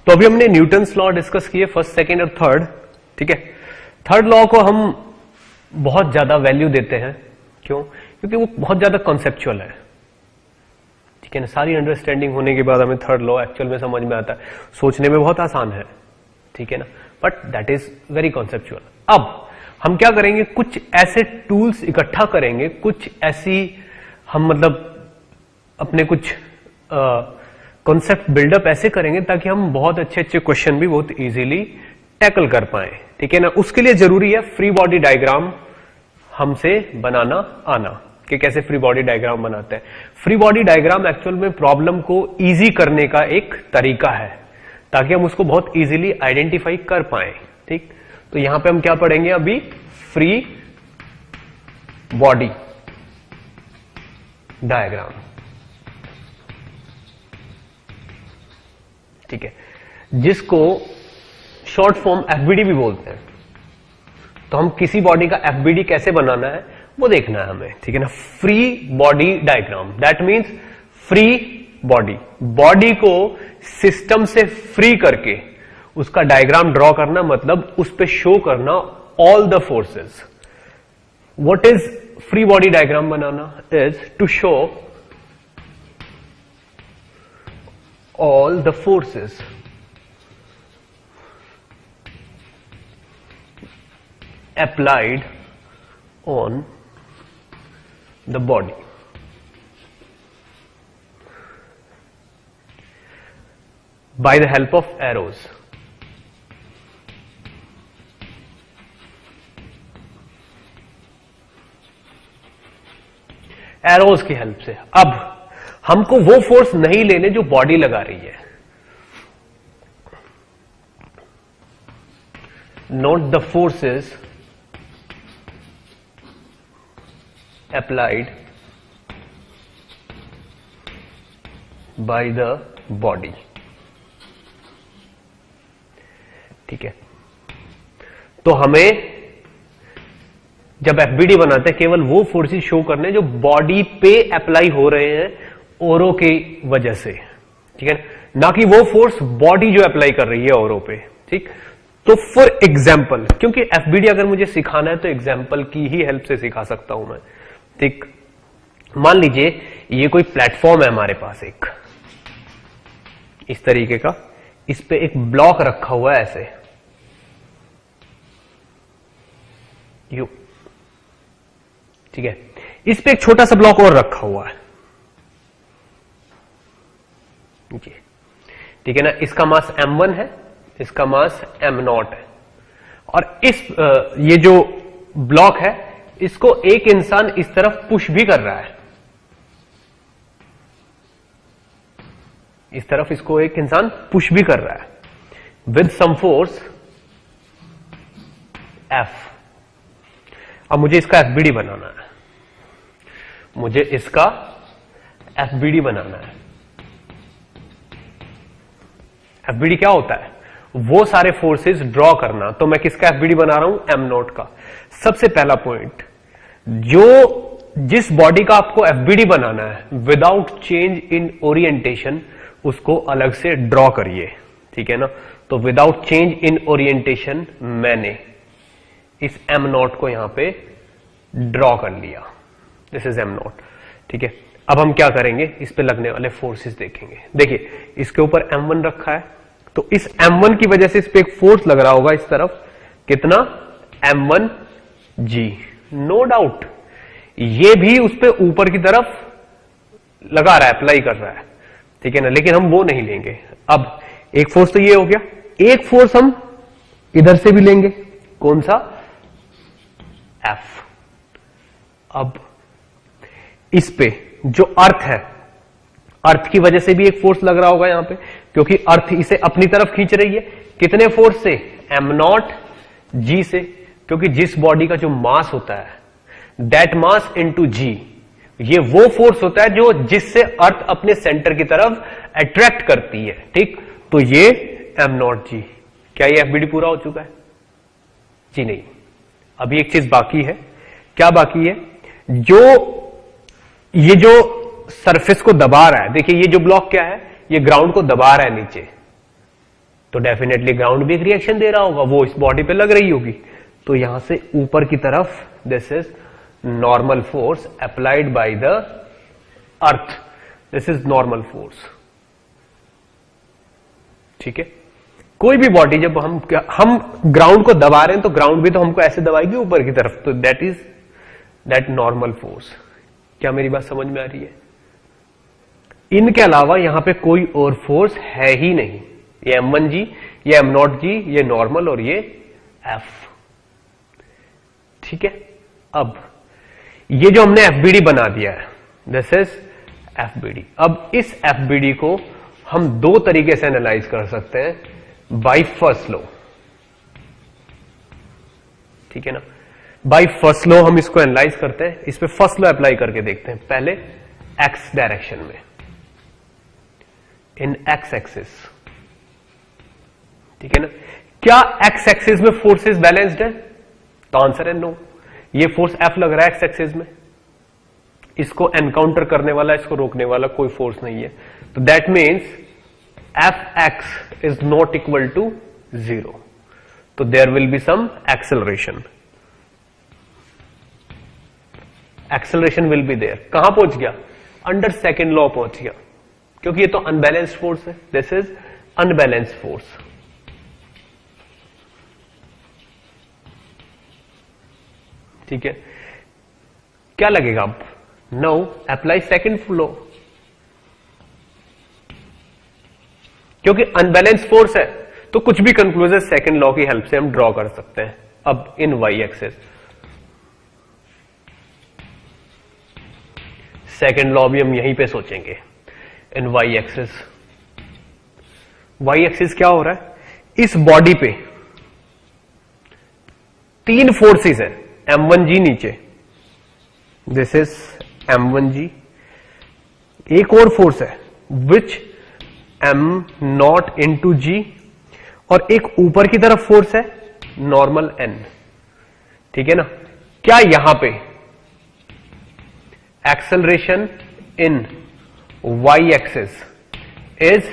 तो अभी हमने न्यूटन्स लॉ डिस्कस किए, फर्स्ट, सेकेंड और थर्ड। ठीक है, थर्ड लॉ को हम बहुत ज्यादा वैल्यू देते हैं। क्यों? क्योंकि वो बहुत ज्यादा कॉन्सेप्चुअल है। ठीक है ना, सारी अंडरस्टैंडिंग होने के बाद हमें थर्ड लॉ एक्चुअल में समझ में आता है। सोचने में बहुत आसान है, ठीक है ना, but that is very conceptual. अब हम क्या करेंगे, कुछ ऐसे टूल्स इकट्ठा करेंगे, कुछ ऐसी हम मतलब अपने कुछ कॉन्सेप्ट बिल्डअप ऐसे करेंगे ताकि हम बहुत अच्छे अच्छे क्वेश्चन भी बहुत इजीली टैकल कर पाए। ठीक है ना, उसके लिए जरूरी है फ्री बॉडी डायग्राम हमसे बनाना आना, कि कैसे फ्री बॉडी डायग्राम बनाते हैं। फ्री बॉडी डायग्राम एक्चुअल में प्रॉब्लम को इजी करने का एक तरीका है, ताकि हम उसको बहुत इजीली आइडेंटिफाई कर पाए। ठीक, तो यहां पे हम क्या पढ़ेंगे अभी, फ्री बॉडी डायग्राम। ठीक है, जिसको शॉर्ट फॉर्म एफबीडी भी बोलते हैं। तो हम किसी बॉडी का एफबीडी कैसे बनाना है वो देखना है हमें। ठीक है ना, free body diagram, that means free body, body को सिस्टम से फ्री करके उसका डायग्राम ड्रॉ करना, मतलब उस पे शो करना all the forces. What is free body diagram बनाना? Is to show all the forces applied on the body by the help of arrows. Arrows की हेल्प से। अब हमको वो फोर्स नहीं लेने जो बॉडी लगा रही है, note the forces applied by the body. ठीक है, तो हमें जब एफबीडी बनाते हैं केवल वो फोर्सेस शो करने जो बॉडी पे अप्लाई हो रहे हैं औरों की वजह से। ठीक है, ना कि वो फोर्स बॉडी जो अप्लाई कर रही है औरों पे। ठीक, तो फॉर एग्जाम्पल, क्योंकि एफबीडी अगर मुझे सिखाना है तो एग्जाम्पल की ही हेल्प से सिखा सकता हूं मैं। ठीक, मान लीजिए ये कोई प्लेटफॉर्म है हमारे पास एक इस तरीके का, इस पे एक ब्लॉक रखा हुआ है ऐसे यू। ठीक है, इस पे एक छोटा सा ब्लॉक और रखा हुआ है। ठीक है ना, इसका मास m1 है, इसका मास m0 है, और इस ये जो ब्लॉक है इसको एक इंसान इस तरफ पुश भी कर रहा है, इस तरफ इसको एक इंसान पुश भी कर रहा है विद सम फोर्स F। अब मुझे इसका एफबीडी बनाना है, मुझे इसका एफबीडी बनाना है। एफबीडी क्या होता है? वो सारे फोर्सेस ड्रॉ करना। तो मैं किसका एफबीडी बना रहा हूं? m0 का। सबसे पहला पॉइंट, जिस बॉडी का आपको एफबीडी बनाना है विदाउट चेंज इन ओरिएंटेशन, उसको अलग से ड्रॉ करिए। ठीक है ना, तो विदाउट चेंज इन ओरिएंटेशन मैंने इस m0 को यहां पे ड्रॉ कर लिया। This is m0। ठीक है, अब हम क्या करेंगे, इस पे लगने वाले फोर्सेस देखेंगे। देखिए, इसके ऊपर m1 रखा है, तो इस m1 की वजह से इस पे एक फोर्स लग रहा होगा इस तरफ, कितना? m1g। नो डाउट ये भी उस पे ऊपर की तरफ लगा रहा है, अप्लाई कर रहा है। ठीक है ना, लेकिन हम वो नहीं लेंगे। अब एक फोर्स तो ये हो गया, एक फोर्स हम इधर से भी लेंगे। कौन सा? F। अब इस पे जो अर्थ है, अर्थ की वजह से भी एक फोर्स लग रहा होगा यहां पे, क्योंकि अर्थ इसे अपनी तरफ खींच रही है। कितने फोर्स से? m0g से, क्योंकि जिस बॉडी का जो मास होता है दैट मास इनटू g, ये वो फोर्स होता है जो जिससे अर्थ अपने सेंटर की तरफ अट्रैक्ट करती है। ठीक, तो ये m0g। क्या ये एफबीडी पूरा हो चुका है? जी नहीं। अभी एक चीज बाकी है। क्या बाकी है? ये जो सरफेस को दबा रहा है, देखिए ये जो ब्लॉक क्या है, ये ग्राउंड को दबा रहा है नीचे, तो डेफिनेटली ग्राउंड भी एक रिएक्शन दे रहा होगा, वो इस बॉडी पे लग रही होगी। तो यहां से ऊपर की तरफ this is normal force applied by the earth, this is normal force. ठीक है, कोई भी बॉडी जब हम ग्राउंड को दबा रहे हैं तो ग्राउंड भी तो हमको ऐसे दबाएगी ऊपर की तरफ, तो दैट नॉर्मल फोर्स। क्या मेरी बात समझ में आ रही है? इनके अलावा यहां पे कोई और फोर्स है ही नहीं, ये M1G, ये M0G, ये नॉर्मल और ये F। ठीक है, अब ये जो हमने FBD बना दिया है, दिस इज FBD। अब इस FBD को हम दो तरीके से एनालाइज कर सकते हैं बाय फर्स्ट लॉ। ठीक है ना, बाय फर्स्ट लॉ हम इसको एनालाइज करते हैं, इस पे फर्स्ट लॉ अप्लाई करके देखते हैं। पहले एक्स डायरेक्शन में, इन एक्स एक्सिस। ठीक है ना, क्या एक्स एक्सिस में फोर्सेस बैलेंस्ड है? तो आंसर है नो। ये फोर्स F लग रहा है एक्स एक्सिस में, इसको एनकाउंटर करने वाला, इसको रोकने वाला कोई फोर्स नहीं है, तो that means Fx is not equal to 0, तो there will be some acceleration. Acceleration will be there. कहां पहुंच गया? अंडर सेकेंड लॉ पहुंच गया, क्योंकि ये तो अनबैलेंस्ड फोर्स है, दिस इज अनबैलेंस्ड फोर्स। ठीक है, क्या लगेगा अब? नाउ अप्लाई सेकेंड लॉ, क्योंकि अनबैलेंस फोर्स है तो कुछ भी कंक्लूजन सेकेंड लॉ की हेल्प से हम ड्रॉ कर सकते हैं। अब इन वाई एक्सिस, सेकेंड लॉ भी हम यहीं पे सोचेंगे। इन वाई एक्सिस, वाई एक्सिस क्या हो रहा है? इस बॉडी पे तीन फोर्सेस है, M1G नीचे, दिस इज M1G, एक और फोर्स है विच M0 इंटू G, और एक ऊपर की तरफ फोर्स है नॉर्मल N। ठीक है ना, क्या यहां पे acceleration in y axis is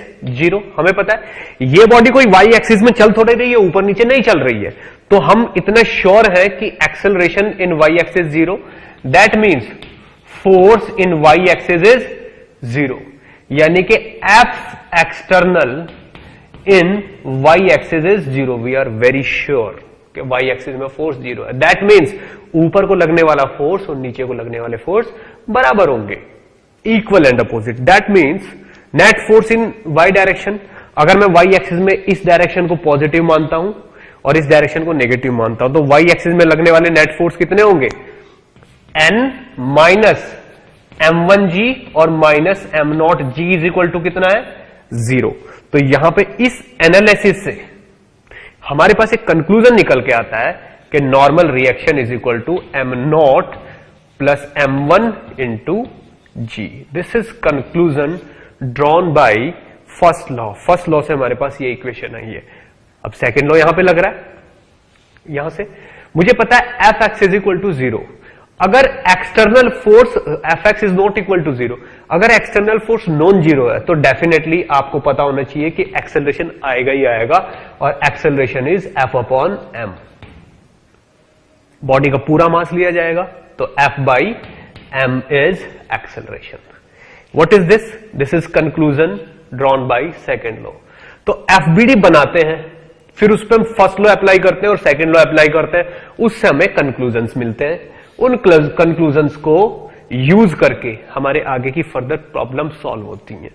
0? हमें पता है ये बॉडी कोई वाई एक्सिस में चल थोड़ी रही है, ऊपर नीचे नहीं चल रही है, तो हम इतना श्योर है कि acceleration in y axis 0, that means force in y axis is 0, यानी कि F external in y axis is 0। We are very sure कि वाई एक्सिस में फोर्स 0 है, दैट मीन्स ऊपर को लगने वाला फोर्स और नीचे को लगने वाले फोर्स बराबर होंगे, equal and opposite. That means net force in y direction, अगर मैं वाई एक्सिस में इस डायरेक्शन को पॉजिटिव मानता हूं और इस डायरेक्शन को नेगेटिव मानता हूं, तो वाई एक्सिस में लगने वाले नेट फोर्स कितने होंगे? N माइनस M1G और minus M0G is equal to कितना है? 0। तो यहां पे इस एनालिसिस से हमारे पास एक कंक्लूजन निकल के आता है कि normal reaction is equal to M0 plus M1 into G। This is conclusion drawn by first law. First law से हमारे पास ये इक्वेशन आई है। अब सेकेंड लॉ यहां पे लग रहा है, यहां से मुझे पता है Fx इज इक्वल टू 0। अगर external force Fx is not equal to 0, अगर एक्सटर्नल फोर्स नॉन जीरो है, तो डेफिनेटली आपको पता होना चाहिए कि एक्सेलरेशन आएगा ही आएगा, और acceleration is F upon m। Body का पूरा मास लिया जाएगा, तो F by m is acceleration. What is this? This is conclusion drawn by second law. तो FBD बनाते हैं, फिर उस पर हम फर्स्ट लॉ अप्लाई करते हैं और सेकेंड लॉ अप्लाई करते हैं, उससे हमें कंक्लूजन्स मिलते हैं। उन कंक्लूजन्स को यूज करके हमारे आगे की फर्दर प्रॉब्लम सॉल्व होती हैं।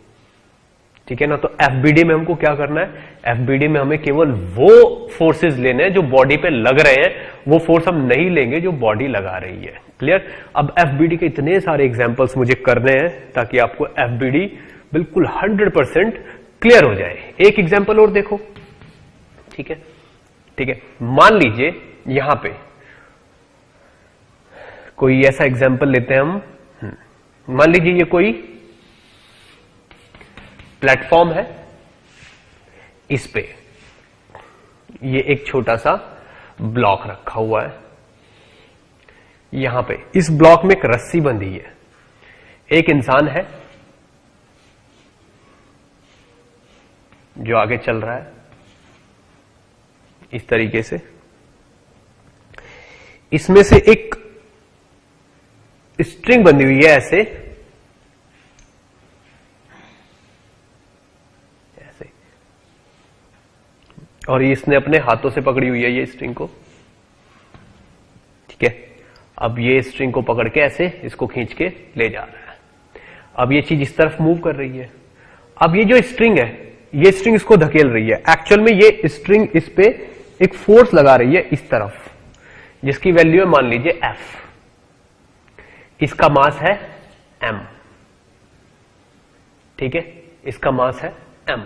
ठीक है ना, तो FBD में हमको क्या करना है? FBD में हमें केवल वो फोर्सेस लेने हैं जो बॉडी पे लग रहे हैं, वो फोर्स हम नहीं लेंगे जो बॉडी लगा रही है। क्लियर? अब FBD के इतने सारे एग्जांपल्स मुझे करने हैं ताकि आपको FBD बिल्कुल 100% क्लियर हो जाए। एक एग्जांपल और देखो। ठीक है, ठीक है, मान लीजिए यहां पे कोई ऐसा एग्जाम्पल लेते हैं हम, मान लीजिए ये कोई प्लेटफॉर्म है, इस पे ये एक छोटा सा ब्लॉक रखा हुआ है। यहां पे इस ब्लॉक में एक रस्सी बंधी है, एक इंसान है जो आगे चल रहा है इस तरीके से, इसमें से एक स्ट्रिंग बंधी हुई है ऐसे ऐसे, और इसने अपने हाथों से पकड़ी हुई है ये स्ट्रिंग को, ठीक है। अब ये स्ट्रिंग को पकड़ के ऐसे इसको खींच के ले जा रहा है। अब ये चीज इस तरफ मूव कर रही है। अब ये जो स्ट्रिंग है, ये स्ट्रिंग इसको धकेल रही है। एक्चुअल में ये स्ट्रिंग इस पे एक फोर्स लगा रही है इस तरफ, जिसकी वैल्यू है मान लीजिए F। इसका मास है m, ठीक है, इसका मास है m।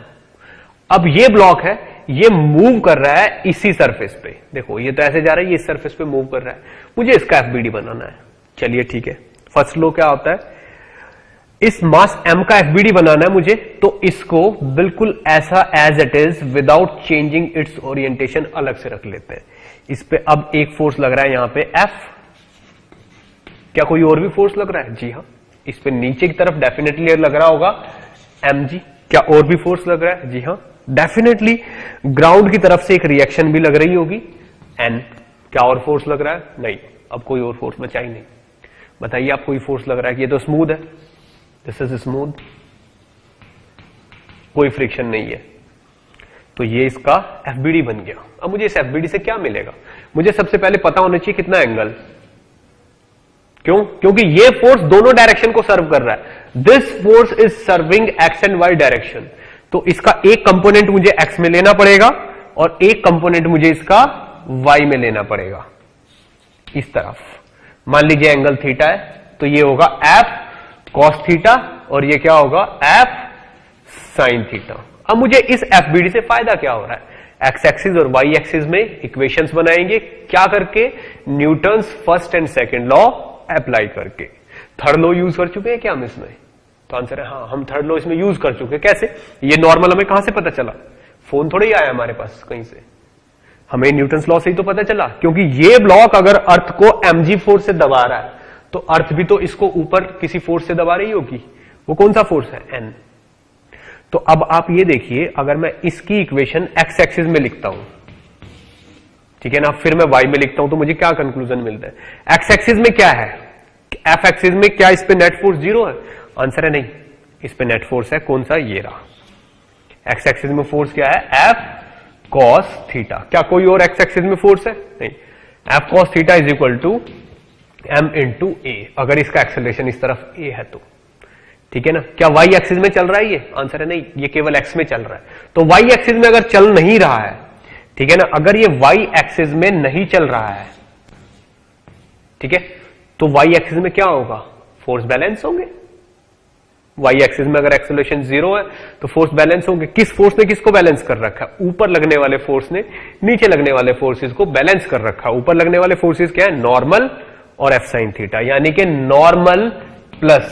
अब ये ब्लॉक है, ये मूव कर रहा है इसी सरफेस पे, देखो ये तो ऐसे जा रहा है, ये इस सरफेस पे मूव कर रहा है, मुझे इसका FBD बनाना है। चलिए ठीक है, फर्स्ट लॉ क्या होता है, इस मास m का FBD बनाना है मुझे, तो इसको बिल्कुल ऐसा as it is without changing its orientation अलग से रख लेते हैं। इस पे अब एक फोर्स लग रहा है यहां पे F, क्या कोई और भी फोर्स लग रहा है? जी हाँ, इस पे नीचे की तरफ डेफिनेटली लग रहा होगा mg। क्या और भी फोर्स लग रहा है? जी हाँ, डेफिनेटली ग्राउंड की तरफ से एक रिएक्शन भी लग रही होगी n। क्या और फोर्स लग रहा है? नहीं, अब कोई और फोर्स बचा ही नहीं। बताइए आप, कोई फोर्स लग रहा है कि ये तो स्मूथ है, दिस इज स्मूथ, कोई फ्रिक्शन नहीं है, तो ये इसका FBD बन गया। अब मुझे इस FBD से क्या मिलेगा? मुझे सबसे पहले पता होना चाहिए कितना एंगल। क्यों? क्योंकि ये फोर्स दोनों डायरेक्शन को सर्व कर रहा है। This force is serving x and y direction, तो इसका एक कंपोनेंट मुझे एक्स में लेना पड़ेगा और एक कंपोनेंट मुझे इसका वाई में लेना पड़ेगा। इस तरफ मान लीजिए एंगल थीटा है, तो ये होगा एफ कॉस थीटा और ये क्या होगा? F sine theta. अब मुझे इस FBD से फायदा क्या हो रहा है? एक्स एक्सिस और वाई एक्सिस में इक्वेशंस बनाएंगे, क्या करके? Newton's first and second law apply करके। थर्ड लॉ यूज कर चुके हैं क्या हम इसमें? तो आंसर है हाँ, हम थर्ड लॉ इसमें यूज कर चुके हैं। कैसे? ये नॉर्मल हमें कहां से पता चला? फोन थोड़ा ही आया हमारे पास कहीं से, हमें न्यूटन्स लॉ से ही तो पता चला। क्योंकि ये ब्लॉक अगर अर्थ को mg फोर्स से दबा रहा है, तो अर्थ भी तो इसको ऊपर किसी फोर्स से दबा रही होगी। वो कौन सा फोर्स है? n। तो अब आप ये देखिए, अगर मैं इसकी इक्वेशन एक्स एक्सिस में लिखता हूं, ठीक है ना, फिर मैं वाई में लिखता हूं, तो मुझे क्या कंक्लूजन मिलता है? एक्स एक्सिस में क्या है? एफ एक्सिस में क्या इस पे नेट फोर्स 0 है? आंसर है नहीं, इस पे नेट फोर्स है। कौन सा? ये रहा। एक्स एक्सिस में फोर्स क्या है? F cos theta. क्या कोई और एक्स एक्सिस में फोर्स है? नहीं। F cos theta is equal to m into a, अगर इसका एक्सेलरेशन इस तरफ a है तो, ठीक है ना। क्या वाई एक्सिस में चल रहा है ये? आंसर है नहीं, ये केवल एक्स में चल रहा है। तो वाई एक्सिस में अगर चल नहीं रहा है, ठीक है ना, अगर ये वाई एक्सिस में नहीं चल रहा है, ठीक है, तो वाई एक्सिस में क्या होगा? फोर्स बैलेंस होंगे। वाई एक्सिस में अगर एक्सेलरेशन 0 है तो फोर्स बैलेंस होंगे। किस फोर्स ने किसको बैलेंस कर रखा है? ऊपर लगने वाले फोर्स ने नीचे लगने वाले फोर्सेस को बैलेंस कर रखा है। ऊपर लगने वाले फोर्सेस क्या है? नॉर्मल और एफ साइन थीटा, यानी कि normal plus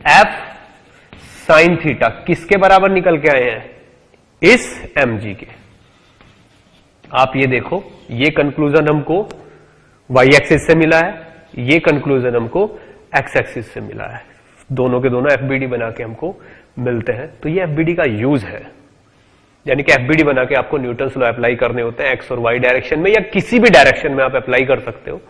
F sine theta किसके बराबर निकल के आए हैं? इस mg के। आप ये देखो, ये कंक्लूजन हमको वाई एक्सिस से मिला है, ये कंक्लूजन हमको एक्स एक्सिस से मिला है। दोनों के दोनों FBD बना के हमको मिलते हैं। तो ये FBD का यूज है, यानी कि FBD बना के आपको न्यूटन्स लॉ अप्लाई करने होते हैं एक्स और वाई डायरेक्शन में, या किसी भी डायरेक्शन में आप अप्लाई कर सकते हो।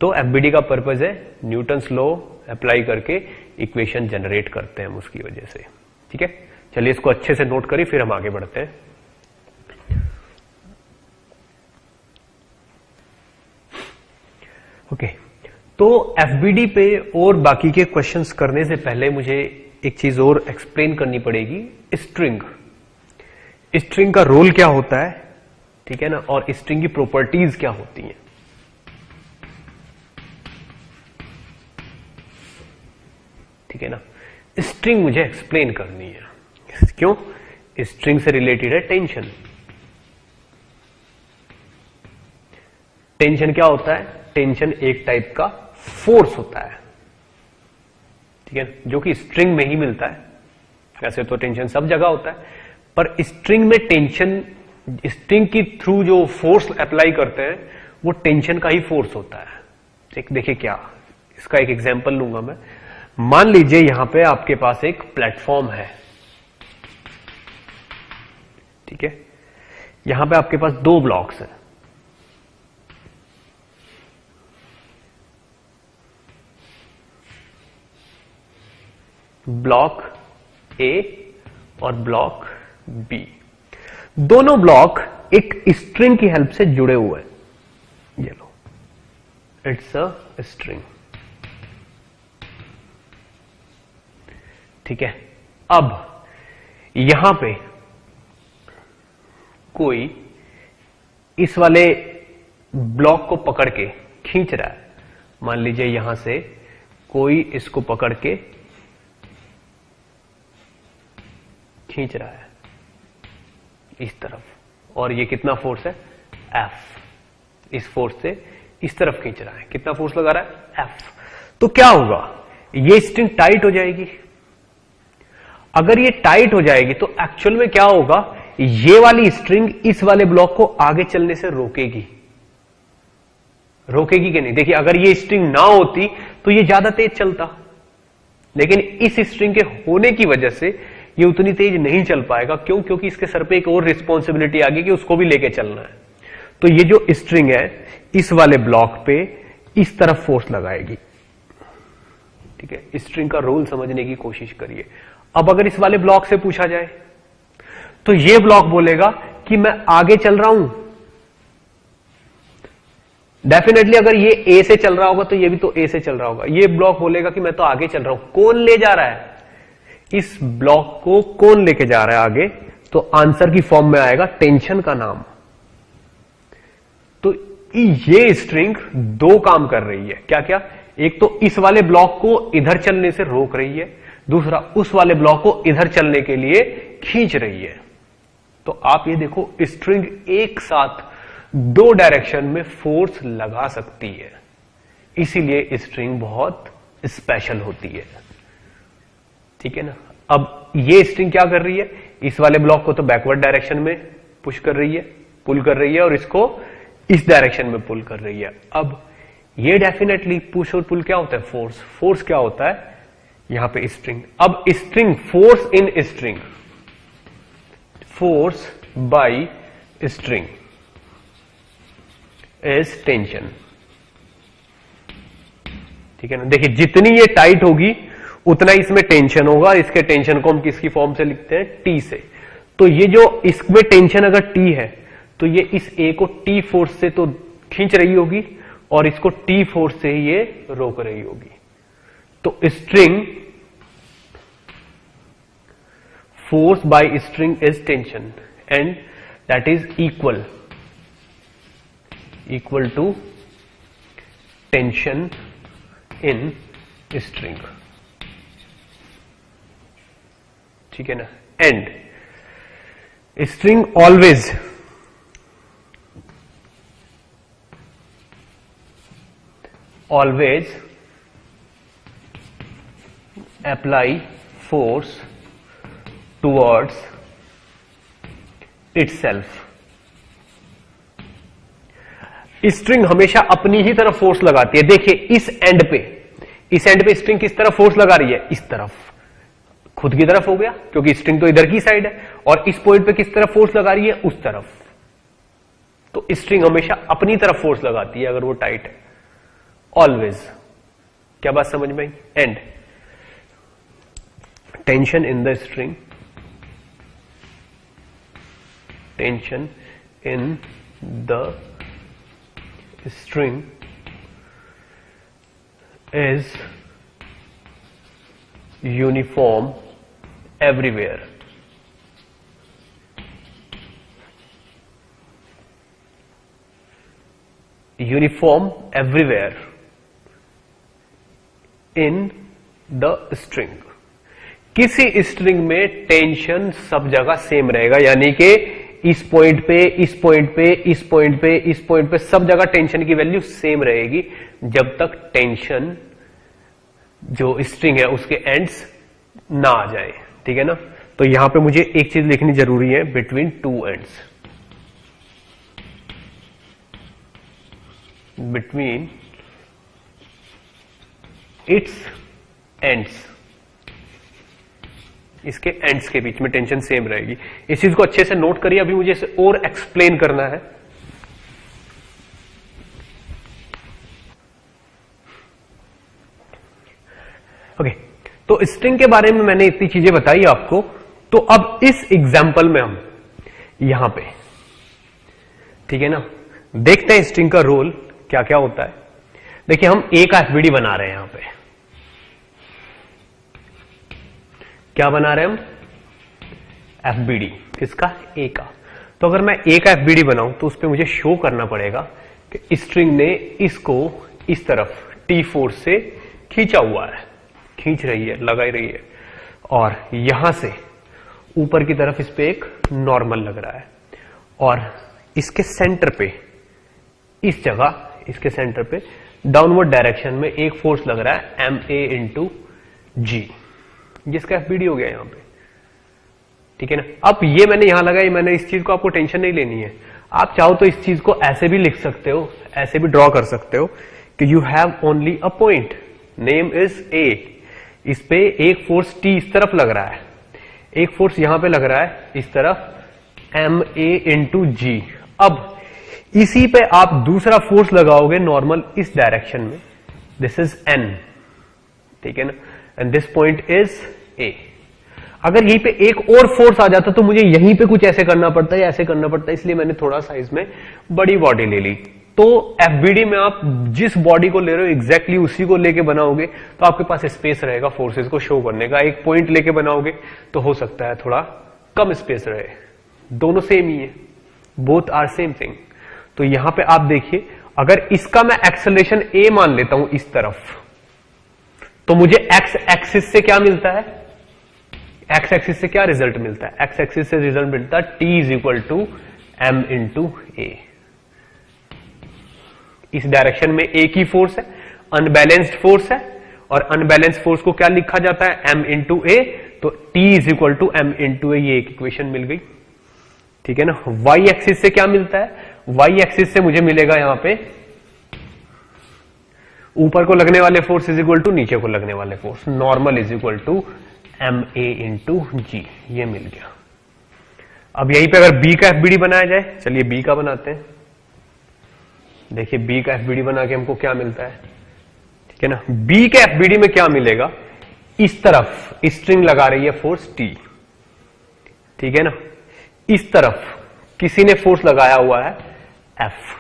तो FBD का पर्पज है न्यूटन्स लॉ अप्लाई करके इक्वेशन जनरेट करते हैं हम उसकी वजह से, ठीक है। चलिए इसको अच्छे से नोट करिए, फिर हम आगे बढ़ते हैं। ओके, तो FBD पे और बाकी के क्वेश्चंस करने से पहले मुझे एक चीज और एक्सप्लेन करनी पड़ेगी। स्ट्रिंग, स्ट्रिंग का रोल क्या होता है, ठीक है ना, और स्ट्रिंग की प्रॉपर्टीज क्या होती हैं। ठीक है ना, स्ट्रिंग मुझे एक्सप्लेन करनी है। क्यों? स्ट्रिंग से रिलेटेड है टेंशन। टेंशन क्या होता है? टेंशन एक टाइप का फोर्स होता है, ठीक है, जो कि स्ट्रिंग में ही मिलता है। वैसे तो टेंशन सब जगह होता है, पर स्ट्रिंग में टेंशन, स्ट्रिंग की थ्रू जो फोर्स अप्लाई करते हैं वो टेंशन का ही फोर्स होता है, देखिए क्या, इसका एक एग्जांपल लूंगा मैं। मान लीजिए यहां पे आपके पास एक प्लेटफॉर्म है, ठीक है। यहां पे आपके पास दो ब्लॉक्स हैं, ब्लॉक ए और ब्लॉक बी। दोनों ब्लॉक एक स्ट्रिंग की हेल्प से जुड़े हुए हैं। ये लो, इट्स अ स्ट्रिंग, ठीक है। अब यहां पे कोई इस वाले ब्लॉक को पकड़ के खींच रहा है। मान लीजिए यहां से कोई इसको पकड़ के खींच रहा है इस तरफ, और ये कितना फोर्स है, F। इस फोर्स से इस तरफ खींच रहा है, कितना फोर्स लगा रहा है, F। तो क्या होगा, ये स्ट्रिंग टाइट हो जाएगी। अगर ये टाइट हो जाएगी तो एक्चुअल में क्या होगा, ये वाली स्ट्रिंग इस वाले ब्लॉक को आगे चलने से रोकेगी। रोकेगी कि नहीं, देखिए अगर ये स्ट्रिंग ना होती तो ये ज्यादा तेज चलता, लेकिन इस स्ट्रिंग के होने की वजह से ये उतनी तेज नहीं चल पाएगा। क्यों? क्योंकि इसके सर पे एक और रिस्पॉन्सिबिलिटी आ गई कि उसको भी लेके चलना है। तो ये जो स्ट्रिंग है इस वाले ब्लॉक पे इस तरफ फोर्स लगाएगी, ठीक है। स्ट्रिंग का रोल समझने की कोशिश करिए। अब अगर इस वाले ब्लॉक से पूछा जाए तो ये ब्लॉक बोलेगा कि मैं आगे चल रहा हूं। डेफिनेटली अगर ये ए से चल रहा होगा तो ये भी तो ए से चल रहा होगा। ये ब्लॉक बोलेगा कि मैं तो आगे चल रहा हूं। कौन ले जा रहा है, इस ब्लॉक को कौन लेके जा रहा है आगे, तो आंसर की फॉर्म में आएगा टेंशन का नाम। तो ये स्ट्रिंग दो काम कर रही है, क्या क्या, एक तो इस वाले ब्लॉक को इधर चलने से रोक रही है, दूसरा उस वाले ब्लॉक को इधर चलने के लिए खींच रही है। तो आप ये देखो, स्ट्रिंग एक साथ दो डायरेक्शन में फोर्स लगा सकती है, इसीलिए स्ट्रिंग बहुत स्पेशल होती है, ठीक है ना। अब ये स्ट्रिंग क्या कर रही है, इस वाले ब्लॉक को तो बैकवर्ड डायरेक्शन में पुश कर रही है, पुल कर रही है, और इसको इस डायरेक्शन में पुल कर रही है। अब ये डेफिनेटली पुश और पुल क्या होता है, फोर्स। फोर्स क्या होता है यहां पे, स्ट्रिंग। अब string, force in string, force by string is tension, ठीक है ना। देखिए जितनी ये टाइट होगी उतना इसमें टेंशन होगा। इसके टेंशन को हम किसकी फॉर्म से लिखते हैं, टी से। तो ये जो इसमें टेंशन अगर टी है तो ये इस ए को टी फोर्स से तो खींच रही होगी और इसको टी फोर्स से ही ये रोक रही होगी। तो string, force by string is tension and that is equal to tension in string, ठीक है ना। And string always apply force towards itself. String हमेशा अपनी ही तरफ फोर्स लगाती है। देखिए इस एंड पे स्ट्रिंग किस तरफ फोर्स लगा रही है, इस तरफ, खुद की तरफ हो गया क्योंकि स्ट्रिंग तो इधर की साइड है, और इस पॉइंट पे किस तरफ फोर्स लगा रही है, उस तरफ। तो स्ट्रिंग हमेशा अपनी तरफ फोर्स लगाती है अगर वो टाइट है, ऑलवेज। क्या बात समझ में आई? And tension in the string, tension in the string is uniform everywhere. Uniform everywhere in the string. किसी स्ट्रिंग में टेंशन सब जगह सेम रहेगा, यानी कि इस पॉइंट पे, इस पॉइंट पे, इस पॉइंट पे, इस पॉइंट पे, सब जगह टेंशन की वैल्यू सेम रहेगी जब तक टेंशन जो स्ट्रिंग है उसके एंड्स ना आ जाए, ठीक है ना। तो यहां पे मुझे एक चीज लिखनी जरूरी है, between two ends, between its ends, इसके एंड्स के बीच में टेंशन सेम रहेगी। इस चीज को अच्छे से नोट करिए, अभी मुझे इसे और एक्सप्लेन करना है। ओके, तो स्ट्रिंग के बारे में मैंने इतनी चीजें बताई आपको। तो अब इस एग्जाम्पल में हम यहां पे, ठीक है ना, देखते हैं स्ट्रिंग का रोल क्या क्या होता है। देखिए हम ए का एफबीडी बना रहे हैं, यहां पे क्या बना रहे हैं हम, एफबीडी किसका, ए का। तो अगर मैं ए का एफबीडी बनाऊं तो उस पर मुझे शो करना पड़ेगा कि स्ट्रिंग ने इसको इस तरफ टी फोर्स से खींचा हुआ है, खींच रही है, लगा रही है, और यहां से ऊपर की तरफ इस पे एक नॉर्मल लग रहा है, और इसके सेंटर पे, इस जगह इसके सेंटर पे डाउनवर्ड डायरेक्शन में एक फोर्स लग रहा है एम ए इंटू जी, जिसका एफबीडी हो गया यहां पे, ठीक है ना। अब ये मैंने यहां लगाई, मैंने इस चीज को, आपको टेंशन नहीं लेनी है। आप चाहो तो इस चीज को ऐसे भी लिख सकते हो, ऐसे भी ड्रॉ कर सकते हो कि you have only a point, name is a, इस पे एक फोर्स टी इस तरफ लग रहा है, एक फोर्स यहां पे लग रहा है इस तरफ एम ए इंटू जी। अब इसी पे आप दूसरा फोर्स लगाओगे नॉर्मल इस डायरेक्शन में, दिस इज एन, ठीक है ना, and this point is a. अगर यहीं पे एक और फोर्स आ जाता तो मुझे यहीं पे कुछ ऐसे करना पड़ता है, ऐसे करना पड़ता है, इसलिए मैंने थोड़ा साइज में बड़ी बॉडी ले ली। तो एफबीडी में आप जिस बॉडी को ले रहे हो एग्जैक्टली उसी को लेके बनाओगे तो आपके पास स्पेस रहेगा फोर्सेस को शो करने का। एक पॉइंट लेके बनाओगे तो हो सकता है थोड़ा कम स्पेस रहे, दोनों सेम ही है, बोथ आर सेम थिंग। तो यहां पे आप देखिए, अगर इसका मैं एक्सेलरेशन ए मान लेता हूं इस तरफ, तो मुझे एक्स एक्सिस से क्या मिलता है, एक्स एक्सिस से क्या रिजल्ट मिलता है, एक्स एक्सिस से रिजल्ट मिलता है T is equal to m into a. इस डायरेक्शन में एक ही फोर्स है, अनबैलेंस्ड फोर्स है, और अनबैलेंस्ड फोर्स को क्या लिखा जाता है, एम इंटू ए, तो T is equal to m into a, ये एक इक्वेशन मिल गई, ठीक है ना। वाई एक्सिस से क्या मिलता है, वाई एक्सिस से मुझे मिलेगा यहां पे ऊपर को लगने वाले फोर्स इज इक्वल टू नीचे को लगने वाले force, normal is equal to m a into g, ये मिल गया। अब यहीं पे अगर बी का एफबीडी बनाया जाए, चलिए बी का बनाते हैं। देखिए बी का एफबीडी बना के हमको क्या मिलता है, ठीक है ना। बी के एफबीडी में क्या मिलेगा, इस तरफ स्ट्रिंग लगा रही है फोर्स टी, ठीक है ना, इस तरफ किसी ने फोर्स लगाया हुआ है एफ,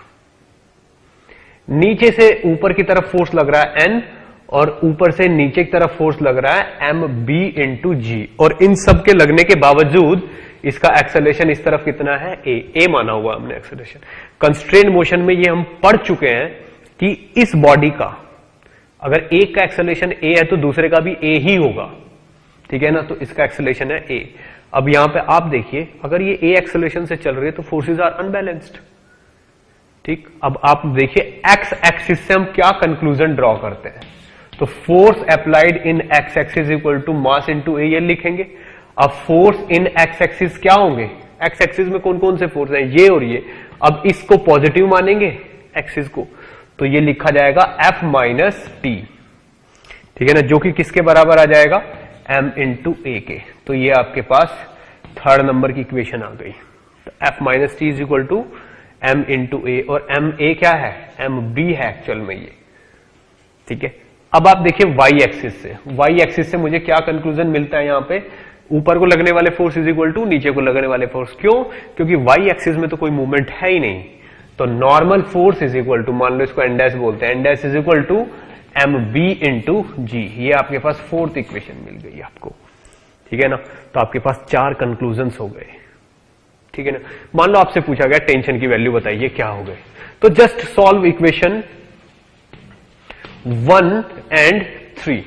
नीचे से ऊपर की तरफ फोर्स लग रहा है एन, और ऊपर से नीचे की तरफ फोर्स लग रहा है एम बी इंटू जी, और इन सब के लगने के बावजूद इसका एक्सेलरेशन इस तरफ कितना है, ए माना हुआ हमने एक्सेलरेशन। कंस्ट्रेन मोशन में ये हम पढ़ चुके हैं कि इस बॉडी का अगर एक का एक्सेलरेशन ए है तो दूसरे का भी ए ही होगा, ठीक है ना, तो इसका एक्सेलरेशन है ए। अब यहां पे आप देखिए, अगर ये ए एक्सेलरेशन से चल रही है तो फोर्सेज आर अनबैलेंस्ड, ठीक। अब आप देखिए एक्स एक्सिस से हम क्या कंक्लूजन ड्रॉ करते हैं, तो force applied in X axis equal to mass into a, ये लिखेंगे। अब फोर्स इन एक्स एक्सिस क्या होंगे, एक्स एक्सिस में कौन कौन से फोर्स हैं, ये और ये। अब इसको पॉजिटिव मानेंगे एक्सिस को, तो ये लिखा जाएगा एफ माइनस टी, ठीक है ना, जो कि किसके बराबर आ जाएगा, एम इंटू ए के। तो ये आपके पास थर्ड नंबर की इक्वेशन आ गई। तो F minus T is equal to m into a, और एम ए क्या है, एम बी है एक्चुअल में ये, ठीक है। अब आप देखिए वाई एक्सिस से मुझे क्या कंक्लूजन मिलता है, यहां पे ऊपर को लगने वाले फोर्स इज इक्वल टू नीचे को लगने वाले फोर्स। क्यों, क्योंकि वाई एक्सिस में तो कोई मूवमेंट है ही नहीं, तो normal force is equal to, मान लो इसको एन डैश बोलते हैं, N dash is equal to m b into g. ये आपके पास फोर्थ इक्वेशन मिल गई आपको, ठीक है ना। तो आपके पास 4 कंक्लूजन्स हो गए, ठीक है ना। मान लो आपसे पूछा गया टेंशन की वैल्यू बताइए क्या हो गए, तो जस्ट सॉल्व इक्वेशन 1 एंड 3।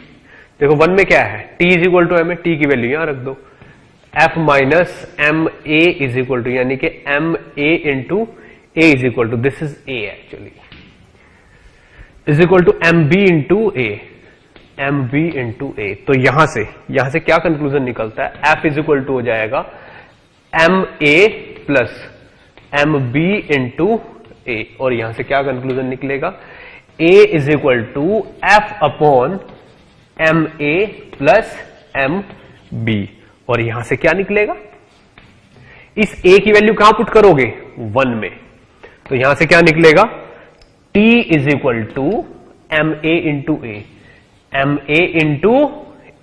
देखो 1 में क्या है, T is equal to m है, T की वैल्यू यहां रख दो, F minus m a is equal to, यानी कि m a into a is equal to, this is a actually, is equal to m b into a, m b into a. तो यहां से क्या कंक्लूजन निकलता है, F इज इक्वल टू हो जाएगा m A plus M b into a, और यहां से क्या कंक्लूजन निकलेगा, A is equal to F upon M A plus M b, और यहां से क्या निकलेगा, इस ए की वैल्यू कहां पुट करोगे, 1 में, तो यहां से क्या निकलेगा, T is equal to m a into a, m a into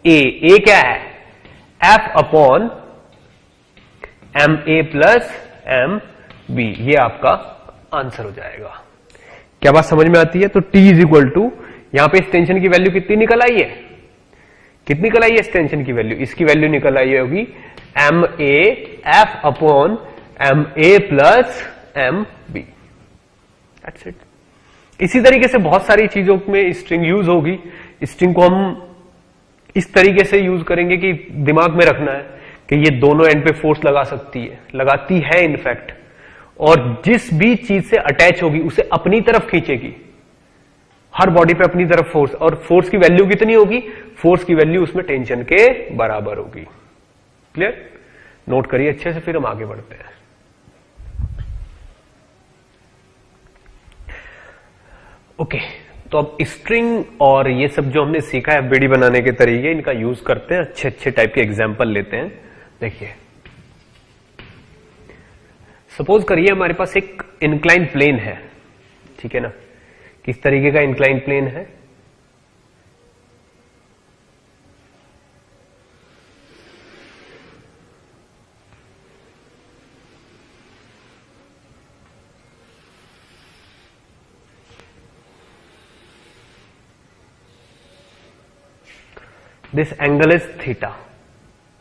a क्या है, F upon M A plus M b, ये आपका आंसर हो जाएगा। क्या बात समझ में आती है? तो T इज इक्वल टू, यहां पे इस टेंशन की वैल्यू कितनी निकल आई है, कितनी निकल आई है इस टेंशन की वैल्यू, इसकी वैल्यू निकल आई होगी M A F upon M A plus M B, that's it. इसी तरीके से बहुत सारी चीजों में स्ट्रिंग यूज होगी। स्ट्रिंग को हम इस तरीके से यूज करेंगे कि दिमाग में रखना है कि ये दोनों एंड पे फोर्स लगा सकती है, लगाती है इनफैक्ट, और जिस भी चीज से अटैच होगी उसे अपनी तरफ खींचेगी, हर बॉडी पे अपनी तरफ फोर्स, और फोर्स की वैल्यू कितनी होगी, फोर्स की वैल्यू उसमें टेंशन के बराबर होगी। क्लियर? नोट करिए अच्छे से, फिर हम आगे बढ़ते हैं। ओके, तो अब स्ट्रिंग और ये सब जो हमने सीखा है एफबीडी बनाने के तरीके, इनका यूज करते हैं, अच्छे अच्छे टाइप के एग्जाम्पल लेते हैं। देखिए, सपोज करिए हमारे पास एक इंक्लाइन प्लेन है, ठीक है ना, किस तरीके का इंक्लाइन प्लेन है, दिस एंगल इज थीटा,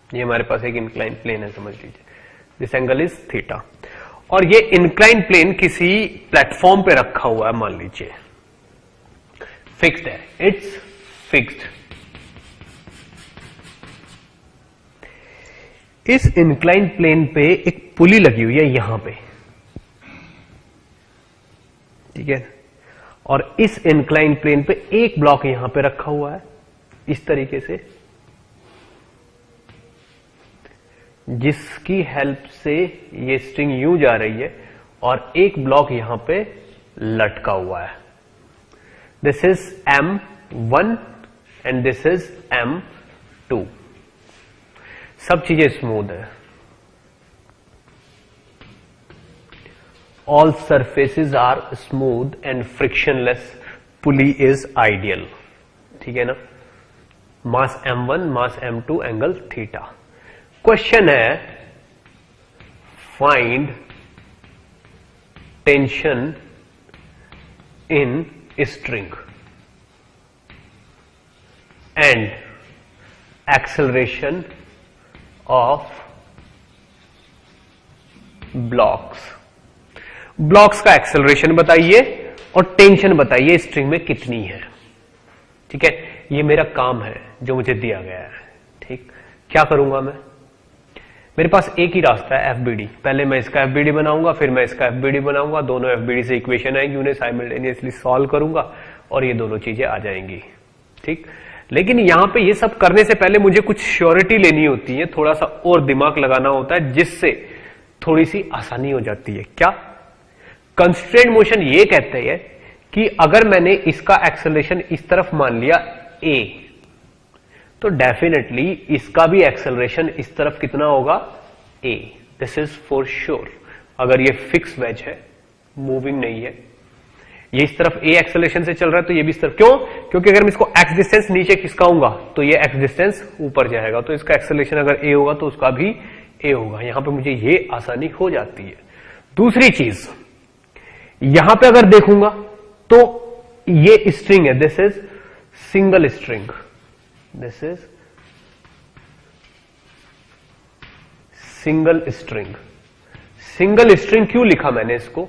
ये हमारे पास एक इंक्लाइन प्लेन है, समझ लीजिए, दिस एंगल इज थीटा, और ये इंक्लाइन प्लेन किसी प्लेटफॉर्म पे रखा हुआ है, मान लीजिए फिक्स्ड है, इट्स फिक्स्ड। इस इंक्लाइन प्लेन पे एक पुली लगी हुई है यहां पे, ठीक है, और इस इंक्लाइन प्लेन पे एक ब्लॉक यहां पे रखा हुआ है इस तरीके से, जिसकी हेल्प से ये स्ट्रिंग यूं जा रही है और एक ब्लॉक यहां पे लटका हुआ है। This is M1 and this is M2। सब चीजें स्मूथ है, all surfaces are smooth and frictionless, pulley is ideal, ठीक है ना। Mass M1, mass M2, angle theta. Question है, find tension in string and acceleration of blocks. Blocks का acceleration बताइए और टेंशन बताइए स्ट्रिंग में कितनी है, ठीक है। ये मेरा काम है जो मुझे दिया गया है, ठीक। क्या करूंगा मैं, मेरे पास एक ही रास्ता है, एफबीडी। पहले मैं इसका एफबीडी बनाऊंगा, फिर मैं इसका एफबीडी बनाऊंगा, दोनों एफबीडी से इक्वेशन आएंगी, उन्हें साइमल्टेनियसली सॉल्व करूंगा और ये दोनों चीजें आ जाएंगी, ठीक। लेकिन यहां पे ये सब करने से पहले मुझे कुछ श्योरिटी लेनी होती है, थोड़ा सा और दिमाग लगाना होता है, जिससे थोड़ी सी आसानी हो जाती है। क्या? कंस्ट्रेंट मोशन ये कहते हैं कि अगर मैंने इसका एक्सेलरेशन इस तरफ मान लिया a, तो डेफिनेटली इसका भी एक्सेलरेशन इस तरफ कितना होगा, a। This is for sure. अगर ये फिक्स वेज है, मूविंग नहीं है, ये इस तरफ a एक्सेलरेशन से चल रहा है, तो ये भी इस तरफ। क्यों? क्योंकि अगर मैं इसको x डिस्टेंस नीचे खिसकाऊंगा तो ये x डिस्टेंस ऊपर जाएगा, तो इसका एक्सेलरेशन अगर a होगा तो उसका भी a होगा। यहां पे मुझे ये आसानी हो जाती है। दूसरी चीज, यहां पे अगर देखूंगा तो ये स्ट्रिंग है, this is single string, this is single string. Single string क्यों लिखा मैंने इसको?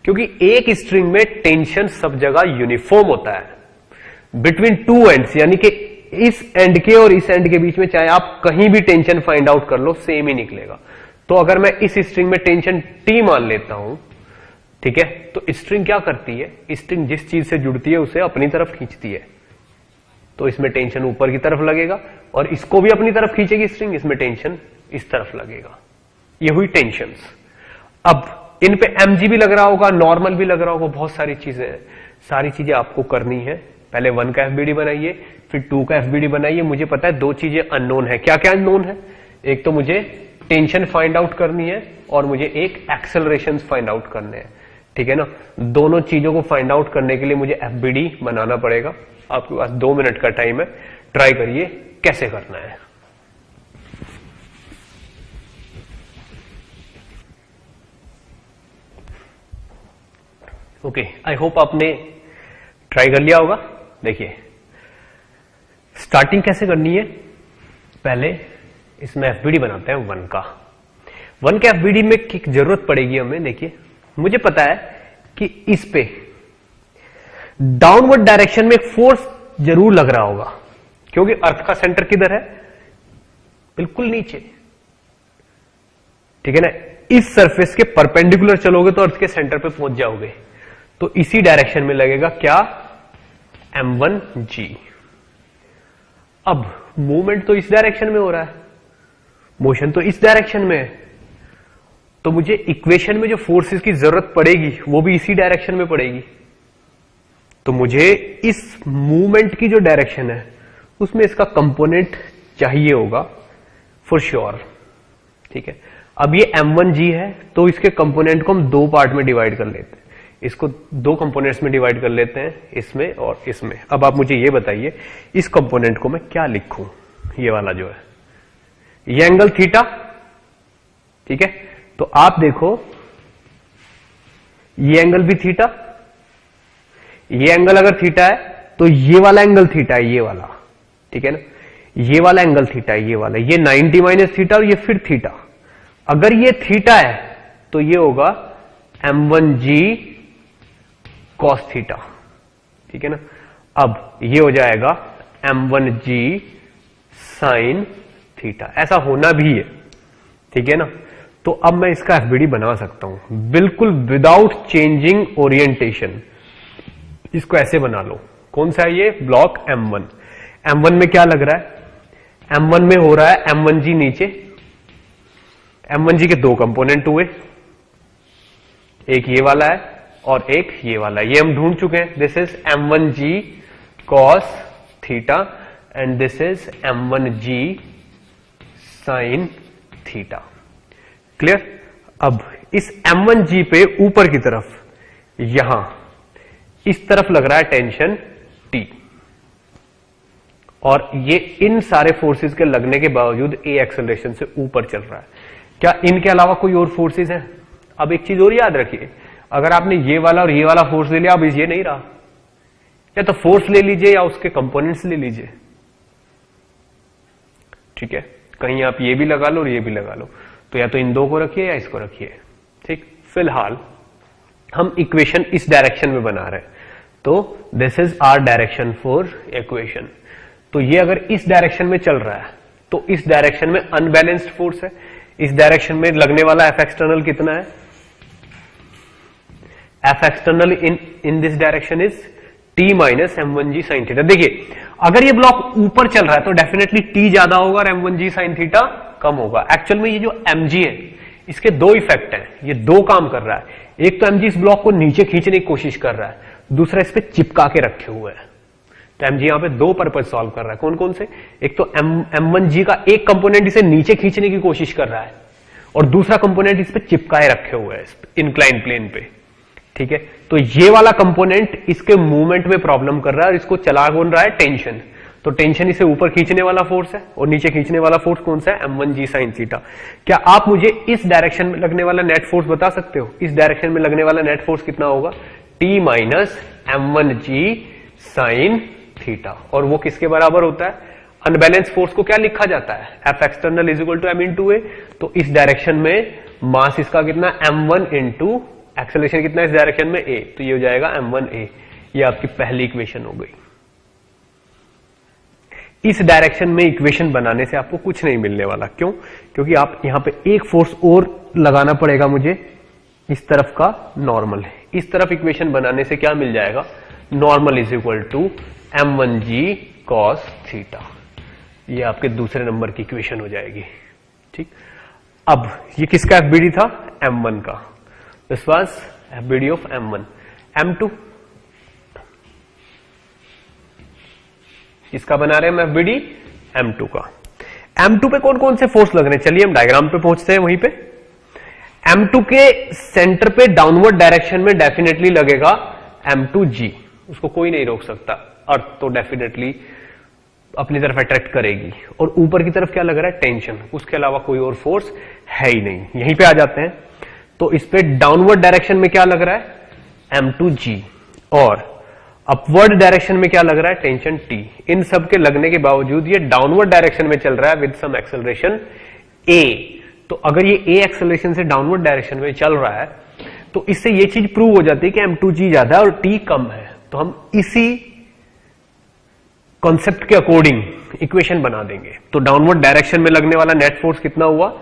क्योंकि एक स्ट्रिंग में टेंशन सब जगह यूनिफॉर्म होता है बिटवीन टू एंड्स, यानी कि इस एंड के और इस एंड के बीच में चाहे आप कहीं भी टेंशन फाइंड आउट कर लो, सेम ही निकलेगा। तो अगर मैं इस स्ट्रिंग में टेंशन T मान लेता हूं, ठीक है, तो स्ट्रिंग क्या करती है, स्ट्रिंग जिस चीज से जुड़ती है उसे अपनी तरफ खींचती है, तो इसमें टेंशन ऊपर की तरफ लगेगा, और इसको भी अपनी तरफ खींचेगी स्ट्रिंग, इसमें टेंशन इस तरफ लगेगा। ये हुई टेंशंस। अब इन पे mg भी लग रहा होगा, नॉर्मल भी लग रहा होगा, बहुत सारी चीजें हैं, सारी चीजें आपको करनी है पहले 1 का एफबीडी बनाइए, फिर 2 का एफबीडी बनाइए। मुझे पता है 2 चीजें अननोन है। क्या क्या अननोन है? एक तो मुझे टेंशन फाइंड आउट करनी है और मुझे एक एक्सेलरेशन फाइंड आउट करने हैं, ठीक है ना। दोनों चीजों को फाइंड आउट करने के लिए मुझे एफबीडी बनाना पड़ेगा। आपके पास 2 मिनट का टाइम है, ट्राई करिए कैसे करना है। ओके, आई होप आपने ट्राई कर लिया होगा। देखिए स्टार्टिंग कैसे करनी है, पहले इसमें एफबीडी बनाते हैं 1 का। 1 के एफबीडी में की जरूरत पड़ेगी हमें। देखिए मुझे पता है कि इस पे डाउनवर्ड डायरेक्शन में एक फोर्स जरूर लग रहा होगा, क्योंकि अर्थ का सेंटर किधर है? बिल्कुल नीचे, ठीक है ना। इस सरफेस के परपेंडिकुलर चलोगे तो अर्थ के सेंटर पे पहुंच जाओगे। तो इसी डायरेक्शन में लगेगा क्या? m1g। अब मूवमेंट तो इस डायरेक्शन में हो रहा है, मोशन तो इस डायरेक्शन में है, तो मुझे इक्वेशन में जो फोर्सेस की जरूरत पड़ेगी वो भी इसी डायरेक्शन में पड़ेगी। तो मुझे इस मूवमेंट की जो डायरेक्शन है उसमें इसका कंपोनेंट चाहिए होगा फॉर श्योर, ठीक है। अब ये m1g है तो इसके कंपोनेंट को हम 2 पार्ट में डिवाइड कर लेते हैं। इसको 2 कंपोनेंट्स में डिवाइड कर लेते हैं, इसमें और इसमें। अब आप मुझे ये बताइए इस कंपोनेंट को मैं क्या लिखूं? ये वाला जो है ये एंगल थीटा, ठीक है। तो आप देखो ये एंगल भी थीटा, ये एंगल अगर थीटा है तो ये वाला एंगल थीटा है, ये वाला, ठीक है ना। ये वाला एंगल थीटा है, ये वाला, ये 90 माइनस थीटा और ये फिर थीटा। अगर ये थीटा है तो ये होगा m1g cos थीटा, ठीक है ना। अब ये हो जाएगा m1g sin थीटा, ऐसा होना भी है, ठीक है ना। तो अब मैं इसका एफबीडी बना सकता हूं बिल्कुल विदाउट चेंजिंग ओरिएंटेशन। इसको ऐसे बना लो। कौन सा है ये? Block m1। m1 में क्या लग रहा है? m1 में हो रहा है m1g नीचे। m1g के 2 कंपोनेंट हुए, एक ये वाला है और एक ये वाला है। ये हम ढूंढ चुके हैं। This is m1g cos theta and this is m1g sin theta. Clear? अब इस m1g पे ऊपर की तरफ यहां इस तरफ लग रहा है टेंशन T, और ये इन सारे फोर्सेस के लगने के बावजूद a एक्सेलरेशन से ऊपर चल रहा है। क्या इनके अलावा कोई और फोर्सेस हैं? अब एक चीज और याद रखिए, अगर आपने ये वाला और ये वाला फोर्स ले लिया, अब ये नहीं रहा, या तो फोर्स ले लीजिए या उसके कंपोनेंट्स ले लीजिए, ठीक है। कहीं आप ये भी लगा लो और ये भी लगा लो, तो या तो इन 2 को रखिए या इसको रखिए, ठीक। फिलहाल हम इक्वेशन इस डायरेक्शन में बना रहे हैं, तो this is our direction for equation. तो ये अगर इस डायरेक्शन में चल रहा है तो इस डायरेक्शन में अनबैलेंस्ड फोर्स है। इस डायरेक्शन में लगने वाला एफ एक्सटर्नल कितना है? F external in this direction is T minus m1g sin theta. देखिए अगर ये ब्लॉक ऊपर चल रहा है तो डेफिनेटली T ज्यादा होगा और m1g sin थीटा कम होगा। एक्चुअल में ये जो mg है इसके 2 इफेक्ट हैं, ये 2 काम कर रहा है। एक तो mg इस ब्लॉक को नीचे खींचने की कोशिश कर रहा है, दूसरा इस पे चिपका के रखे हुए है। तो mg यहां पे 2 पर्पज सॉल्व कर रहा है। कौन कौन से? एक तो m1g का एक कंपोनेंट इसे नीचे खींचने की कोशिश कर रहा है और दूसरा कंपोनेंट इस पे चिपकाए रखे हुए है इंक्लाइन प्लेन पे, ठीक है। तो ये वाला कंपोनेंट इसके मूवमेंट में प्रॉब्लम कर रहा है और इसको चला कौन रहा है? टेंशन। तो टेंशन इसे ऊपर खींचने वाला फोर्स है और नीचे खींचने वाला फोर्स कौन सा है? m1g sin theta. क्या आप मुझे इस डायरेक्शन में लगने वाला नेट फोर्स बता सकते हो? इस डायरेक्शन में लगने वाला नेट फोर्स कितना होगा? T minus m1g sin theta. और वो किसके बराबर होता है? अनबैलेंस फोर्स को क्या लिखा जाता है? F external is equal to m into a. तो इस डायरेक्शन में मास इसका कितना? m1 इंटू एक्सेलरेशन कितना इस डायरेक्शन में? a। तो ये हो जाएगा m1a। ये आपकी पहली इक्वेशन हो गई। इस डायरेक्शन में इक्वेशन बनाने से आपको कुछ नहीं मिलने वाला। क्यों? क्योंकि आप यहां पे एक फोर्स और लगाना पड़ेगा मुझे, इस तरफ का नॉर्मल है। इस तरफ इक्वेशन बनाने से क्या मिल जाएगा? Normal is equal to m1g cos theta. ये आपके दूसरे नंबर की इक्वेशन हो जाएगी, ठीक। अब ये किसका एफबीडी था? m1 का। This was FBD of m1। m2 इसका बना रहे हैं हम एफबीडी M2 का। M2 पे कौन कौन से फोर्स लग रहे हैं, चलिए हम डायग्राम पे पहुंचते हैं। वहीं पे M2 के सेंटर पे डाउनवर्ड डायरेक्शन में डेफिनेटली लगेगा M2G, उसको कोई नहीं रोक सकता। अर्थ तो डेफिनेटली अपनी तरफ अट्रैक्ट करेगी, और ऊपर की तरफ क्या लग रहा है, टेंशन, उसके अलावा कोई और फोर्स है ही नहीं। यहीं पे आ जाते हैं, तो इस पे डाउनवर्ड डायरेक्शन में क्या लग रहा है, M2G, और अपवर्ड डायरेक्शन में क्या लग रहा है, टेंशन T। इन सब के लगने के बावजूद ये डाउनवर्ड डायरेक्शन में चल रहा है विद सम एक्सेलरेशन A। तो अगर ये A एक्सेलरेशन से डाउनवर्ड डायरेक्शन में चल रहा है, तो इससे ये चीज प्रूव हो जाती है कि M2G ज्यादा है और T कम है। तो हम इसी कॉन्सेप्ट के अकॉर्डिंग इक्वेशन बना देंगे। तो डाउनवर्ड डायरेक्शन में लगने वाला नेट फोर्स कितना हुआ,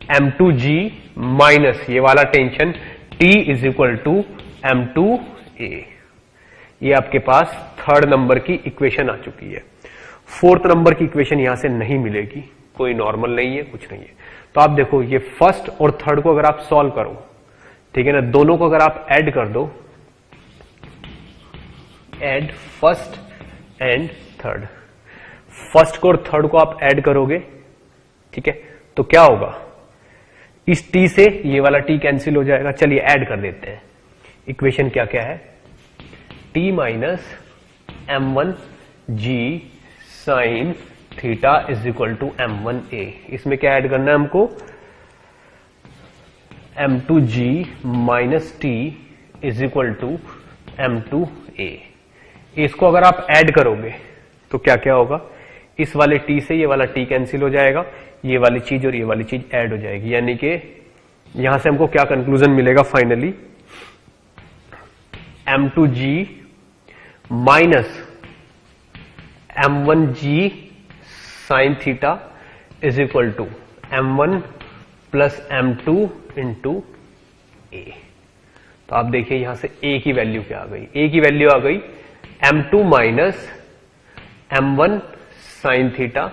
M2G माइनस ये वाला tension T is equal to M2A। ये आपके पास थर्ड नंबर की इक्वेशन आ चुकी है। फोर्थ नंबर की इक्वेशन यहां से नहीं मिलेगी, कोई नॉर्मल नहीं है, कुछ नहीं है। तो आप देखो ये फर्स्ट और थर्ड को अगर आप सॉल्व करो, ठीक है ना, दोनों को अगर आप ऐड कर दो, add first and third, first को और थर्ड को आप ऐड करोगे, ठीक है, तो क्या होगा, इस T से ये वाला T कैंसिल हो जाएगा। चलिए ऐड कर देते हैं। इक्वेशन क्या क्या है, T minus M1G sine theta is equal to M1A। इसमें क्या ऐड करना है हमको, M2G minus T is equal to M2A। इसको अगर आप ऐड करोगे तो क्या क्या होगा, इस वाले T से ये वाला T कैंसिल हो जाएगा, ये वाली चीज और ये वाली चीज ऐड हो जाएगी, यानी कि यहां से हमको क्या कंक्लूजन मिलेगा finally, M2G minus M1G sine theta is equal to M1 plus M2 into A। तो आप देखिए यहां से A की वैल्यू क्या आ गई, A की वैल्यू आ गई M2 minus M1 sine theta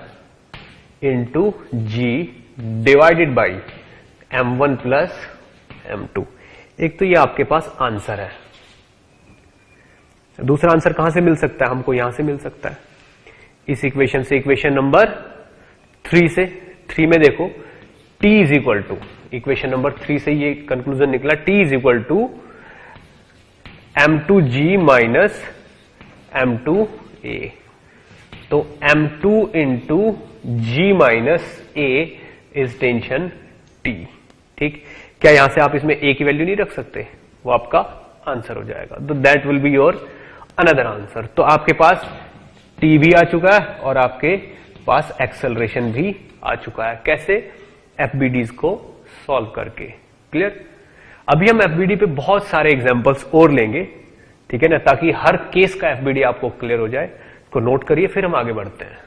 into G divided by M1 plus M2। एक तो ये आपके पास आंसर है। दूसरा आंसर कहां से मिल सकता है, हमको यहां से मिल सकता है, इस इक्वेशन से, इक्वेशन नंबर 3 से। 3 में देखो T is equal to, equation number 3 से ये कंक्लूजन निकला, T is equal to M2G minus M2A। तो M2 into G minus A is tension T। ठीक, क्या यहां से आप इसमें A की वैल्यू नहीं रख सकते, वो आपका आंसर हो जाएगा। तो that will be your another answer. तो आपके पास T भी आ चुका है और आपके पास एक्सेलरेशन भी आ चुका है। कैसे, एफबीडीज को सॉल्व करके। क्लियर। अभी हम एफबीडी पे बहुत सारे एग्जांपल्स और लेंगे, ठीक है ना, ताकि हर केस का एफबीडी आपको क्लियर हो जाए। इसको नोट करिए, फिर हम आगे बढ़ते हैं।